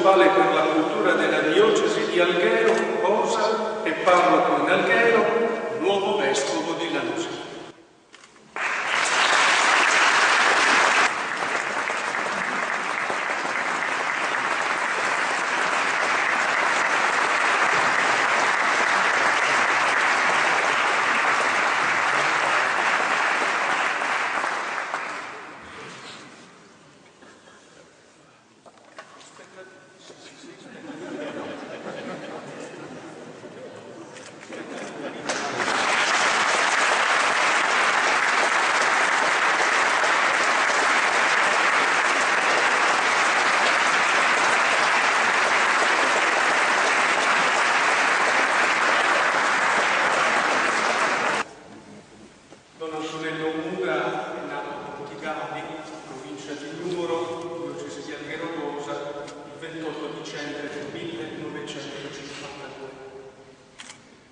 episcopale per la cultura della diocesi di Alghero, Bosa e parroco in Alghero, nuovo vescovo di Lanusei.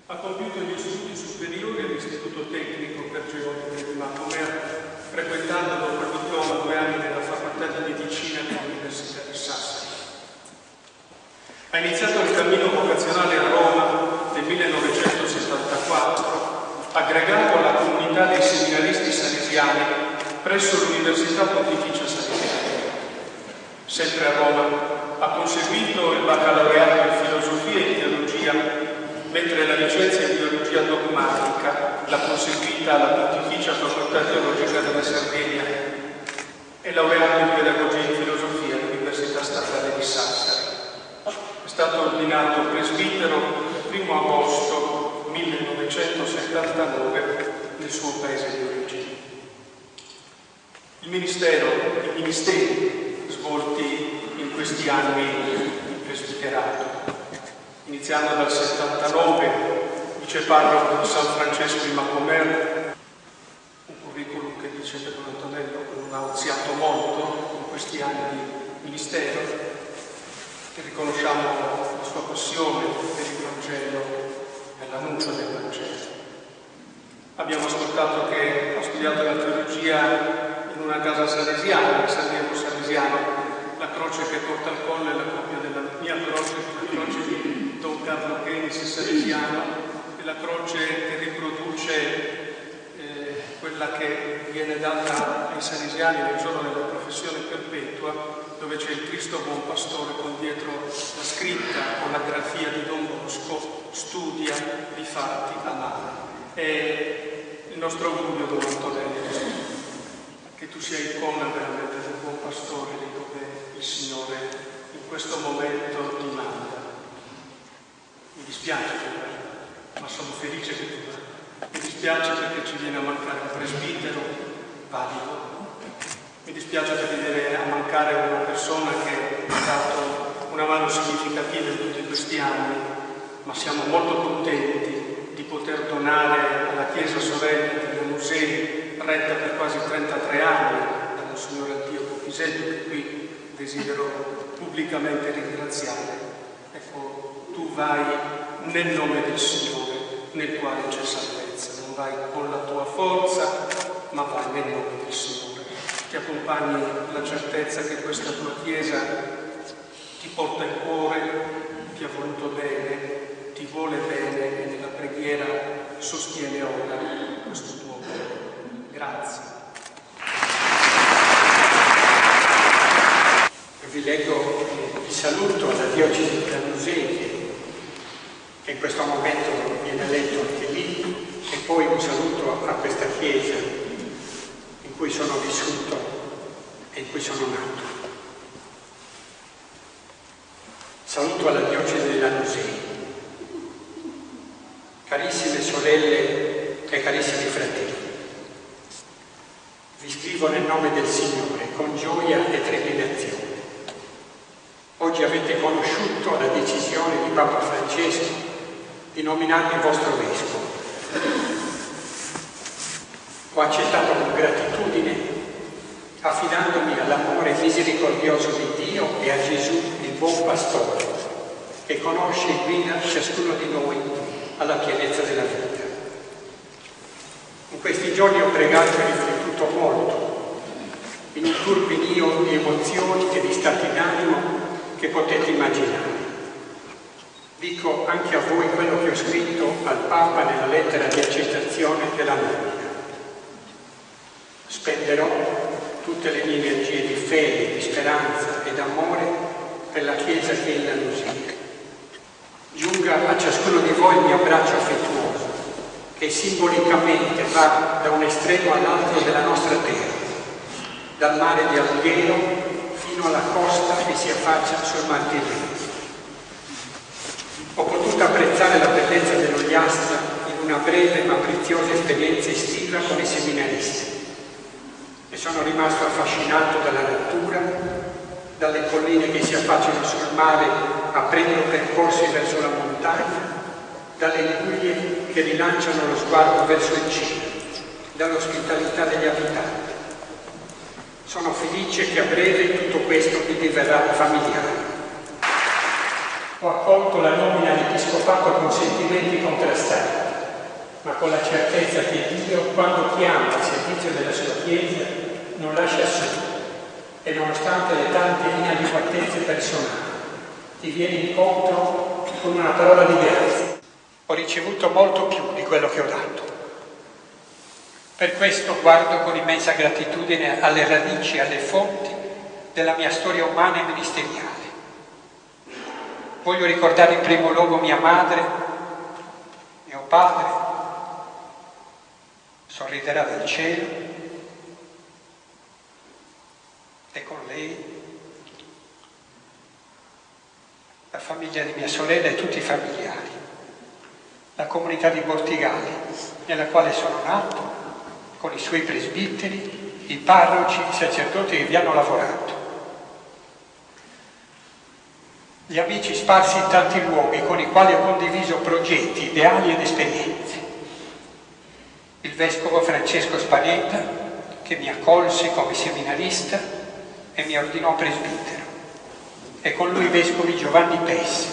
Ha compiuto gli studi superiori all'Istituto Tecnico per Geologia di Macomer, frequentando dopo il diploma 2 anni nella Facoltà di Medicina dell'Università di Sassari. Ha iniziato il cammino vocazionale a Roma nel 1974, aggregato alla comunità dei seminaristi salesiani presso l'Università Pontificia Salesiana. Sempre a Roma ha conseguito il baccalaureato in filosofia e teologia, mentre la licenza in teologia dogmatica l'ha conseguita alla Pontificia Facoltà Teologica della Sardegna e laureato in pedagogia e in filosofia all'Università Statale di Sassari. È stato ordinato presbitero il 1 agosto 1979 nel suo paese di origine. I ministeri svolti in questi anni di presbiterato, iniziando dal 79, viceparroco di San Francesco in Macomer, un curriculum che dice che Don Antonello non ha oziato molto in questi anni di ministero, e riconosciamo la sua passione per il Vangelo e l'annuncio del Vangelo. Abbiamo ascoltato che ha studiato la teologia in una casa salesiana, San Diego Salesiano. La croce che porta al collo è la copia della mia croce, la croce di Don Carlo Chenis salesiano, e la croce che riproduce quella che viene data ai salesiani nel giorno della professione perpetua, dove c'è il Cristo Buon Pastore con dietro la scritta con la grafia di Don Bosco: studia di fatti amare. E il nostro augurio, Don Antonello, che tu sia icona veramente del Buon Pastore, di dove il Signore in questo momento ti manda. Mi dispiace, ma sono felice che tu vai. Mi dispiace perché ci viene a mancare un presbitero valido. Mi dispiace perché viene a mancare una persona che ha dato una mano significativa in tutti questi anni, ma siamo molto contenti di poter donare alla Chiesa Sorella di Lanusei, retta per quasi 33 anni da Monsignor Antioco Piselli, che qui desidero pubblicamente ringraziare. Ecco, tu vai nel nome del Signore, nel quale c'è salvezza. Non vai con la tua forza, ma vai nel nome del Signore. Ti accompagni la certezza che questa tua Chiesa ti porta il cuore, ti ha voluto bene, ti vuole bene, e nella preghiera sostiene ora questo tuo cuore. Grazie. Vi leggo il saluto alla diocesi di Lanusei, che in questo momento viene letto anche lì, e poi un saluto a questa Chiesa in cui sono vissuto e in cui sono nato. Saluto alla diocesi di Lanusei. Carissime sorelle e carissimi fratelli, vi scrivo nel nome del Signore con gioia e trepidazione. Oggi avete conosciuto la decisione di Papa Francesco di nominarmi vostro vescovo. Ho accettato con gratitudine, affidandomi all'amore misericordioso di Dio e a Gesù, il buon pastore, che conosce e guida ciascuno di noi alla pienezza della vita. In questi giorni ho pregato e riflettuto molto, in un turbinio di emozioni e di stati d'animo che potete immaginare. dico anche a voi quello che ho scritto al Papa nella lettera di accettazione della nomina. Spenderò tutte le mie energie di fede, di speranza e d'amore per la Chiesa che è in Andalusia. Giunga a ciascuno di voi il mio abbraccio affettuoso, che simbolicamente va da un estremo all'altro della nostra terra, dal mare di Alghero fino alla costa che si affaccia sul Mar Tirreno. Ho potuto apprezzare la bellezza dell'Ogliastra in una breve ma preziosa esperienza estiva con i seminaristi e sono rimasto affascinato dalla natura, dalle colline che si affacciano sul mare aprendo percorsi verso la montagna, dalle guglie che rilanciano lo sguardo verso il cielo, dall'ospitalità degli abitanti. Sono felice che a breve tutto questo mi diverrà familiare. Ho accolto la nomina all'episcopato con sentimenti contrastanti, ma con la certezza che Dio, quando chiama al servizio della sua Chiesa, non lascia solo e nonostante le tante inadeguatezze personali, ti viene incontro con una parola di grazia. Ho ricevuto molto più di quello che ho dato. Per questo guardo con immensa gratitudine alle radici, alle fonti della mia storia umana e ministeriale. Voglio ricordare in primo luogo mia madre, mio padre, sorriderà dal cielo, e con lei la famiglia di mia sorella e tutti i familiari, la comunità di Bortigali, nella quale sono nato, con i suoi presbiteri, i parroci, i sacerdoti che vi hanno lavorato. Gli amici sparsi in tanti luoghi con i quali ho condiviso progetti, ideali ed esperienze. Il vescovo Francesco Spanetta, che mi accolse come seminarista e mi ordinò presbitero, e con lui i vescovi Giovanni Pessi,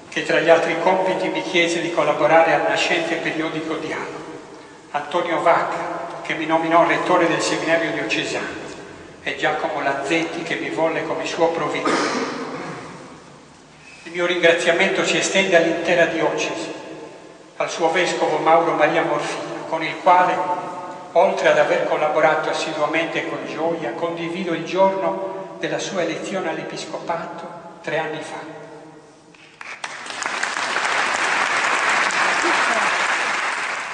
che tra gli altri compiti mi chiese di collaborare al nascente periodico Dialogo, Antonio Vacca, che mi nominò rettore del seminario diocesano, e Giacomo Lanzetti, che mi volle come suo provveditore. Il mio ringraziamento si estende all'intera diocesi, al suo vescovo Mauro Maria Morfino, con il quale, oltre ad aver collaborato assiduamente e con gioia, condivido il giorno della sua elezione all'episcopato 3 anni fa.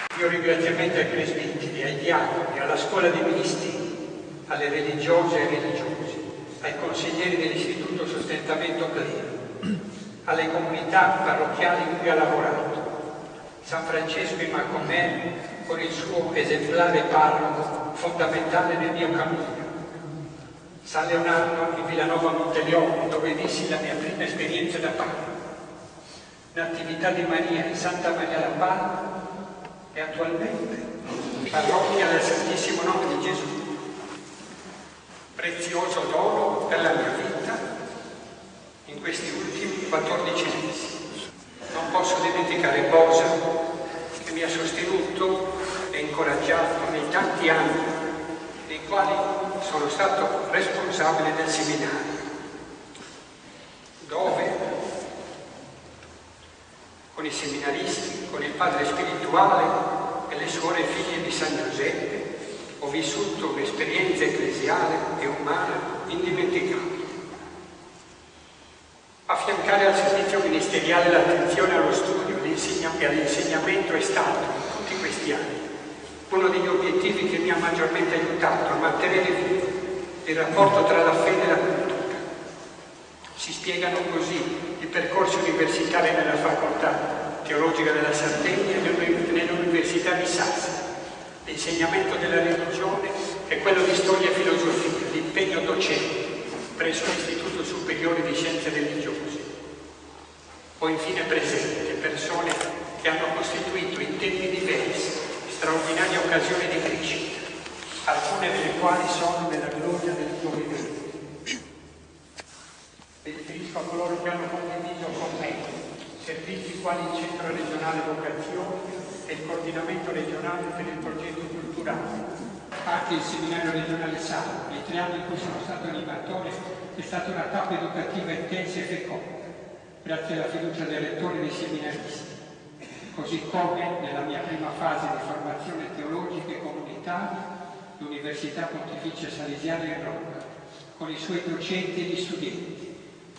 Il mio ringraziamento ai presbiteri, ai diaconi, alla scuola dei ministeri, alle religiose e religiosi, ai consiglieri dell'Istituto Sostentamento Clero, alle comunità parrocchiali in cui ha lavorato, San Francesco in Macomer con il suo esemplare parroco fondamentale nel mio cammino, San Leonardo in Villanova Monteleone, dove vissi la mia prima esperienza da parroco, Natività di Maria in Santa Maria la Palma e attualmente parrocchia del Santissimo Nome di Gesù, prezioso dono per la mia vita in questi ultimi 14 mesi. Non posso dimenticare Bosa, che mi ha sostenuto e incoraggiato nei tanti anni nei quali sono stato responsabile del seminario, dove con i seminaristi, con il padre spirituale e le suore figlie di San Giuseppe ho vissuto un'esperienza ecclesiale e umana indimenticabile. Affiancare al servizio ministeriale l'attenzione allo studio e all'insegnamento è stato, in tutti questi anni, uno degli obiettivi che mi ha maggiormente aiutato a mantenere vivo il rapporto tra la fede e la cultura. Si spiegano così i percorsi universitari nella facoltà teologica della Sardegna e nell'Università di Sassari, l'insegnamento della religione e quello di storia e filosofia, l'impegno docente presso l'Istituto Superiore di Scienze Religiose. Ho infine presente persone che hanno costituito in tempi diversi straordinarie occasioni di crescita, alcune delle quali sono nella gloria del tuo vedere. Mi riferisco a coloro che hanno condiviso con me servizi quali il Centro Regionale Vocazione e il Coordinamento Regionale per il Progetto Culturale. Anche il Seminario Regionale Salvo, nei 3 anni in cui sono stato animatore, è stata una tappa educativa intensa e feconda. grazie alla fiducia dei rettori e dei seminaristi, così come nella mia prima fase di formazione teologica e comunitaria l'Università Pontificia Salesiana in Roma, con i suoi docenti e gli studenti,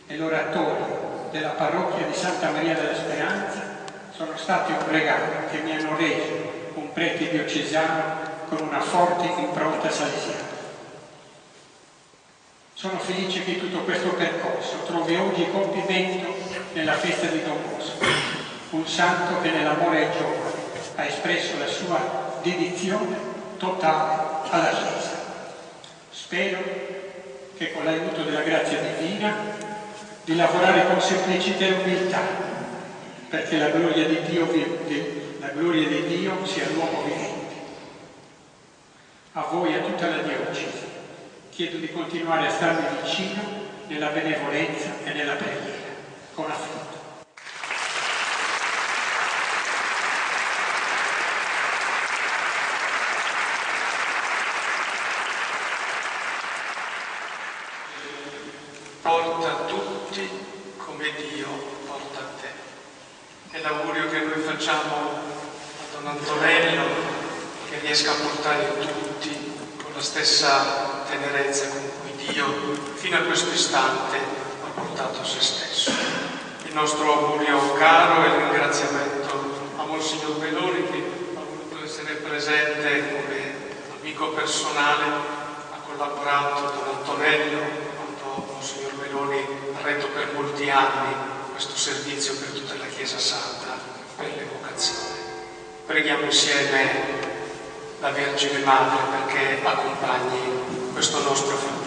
e l'oratorio della parrocchia di Santa Maria della Speranza sono stati un regalo che mi hanno reso un prete diocesano con una forte impronta salesiana. Sono felice che tutto questo percorso trovi oggi compimento nella festa di Don Bosco, un santo che nell'amore ai giovani ha espresso la sua dedizione totale alla Chiesa. Spero che con l'aiuto della grazia divina di lavorare con semplicità e umiltà perché la gloria di Dio sia l'uomo vivente. A voi e a tutta la diocesi chiedo di continuare a starmi vicino nella benevolenza e nella preghiera, con affetto. Porta tutti come Dio porta a te. È l'augurio che noi facciamo a Don Antonello, che riesca a portare tutti con la stessa tenerezza con cui Dio fino a questo istante ha portato se stesso. Il nostro augurio caro e il ringraziamento a Monsignor Meloni, che ha voluto essere presente come amico personale, ha collaborato Don Antonello quando Monsignor Meloni ha retto per molti anni questo servizio per tutta la Chiesa Santa, per l'evocazione. Preghiamo insieme la Vergine Madre perché accompagni questo nostro fratello.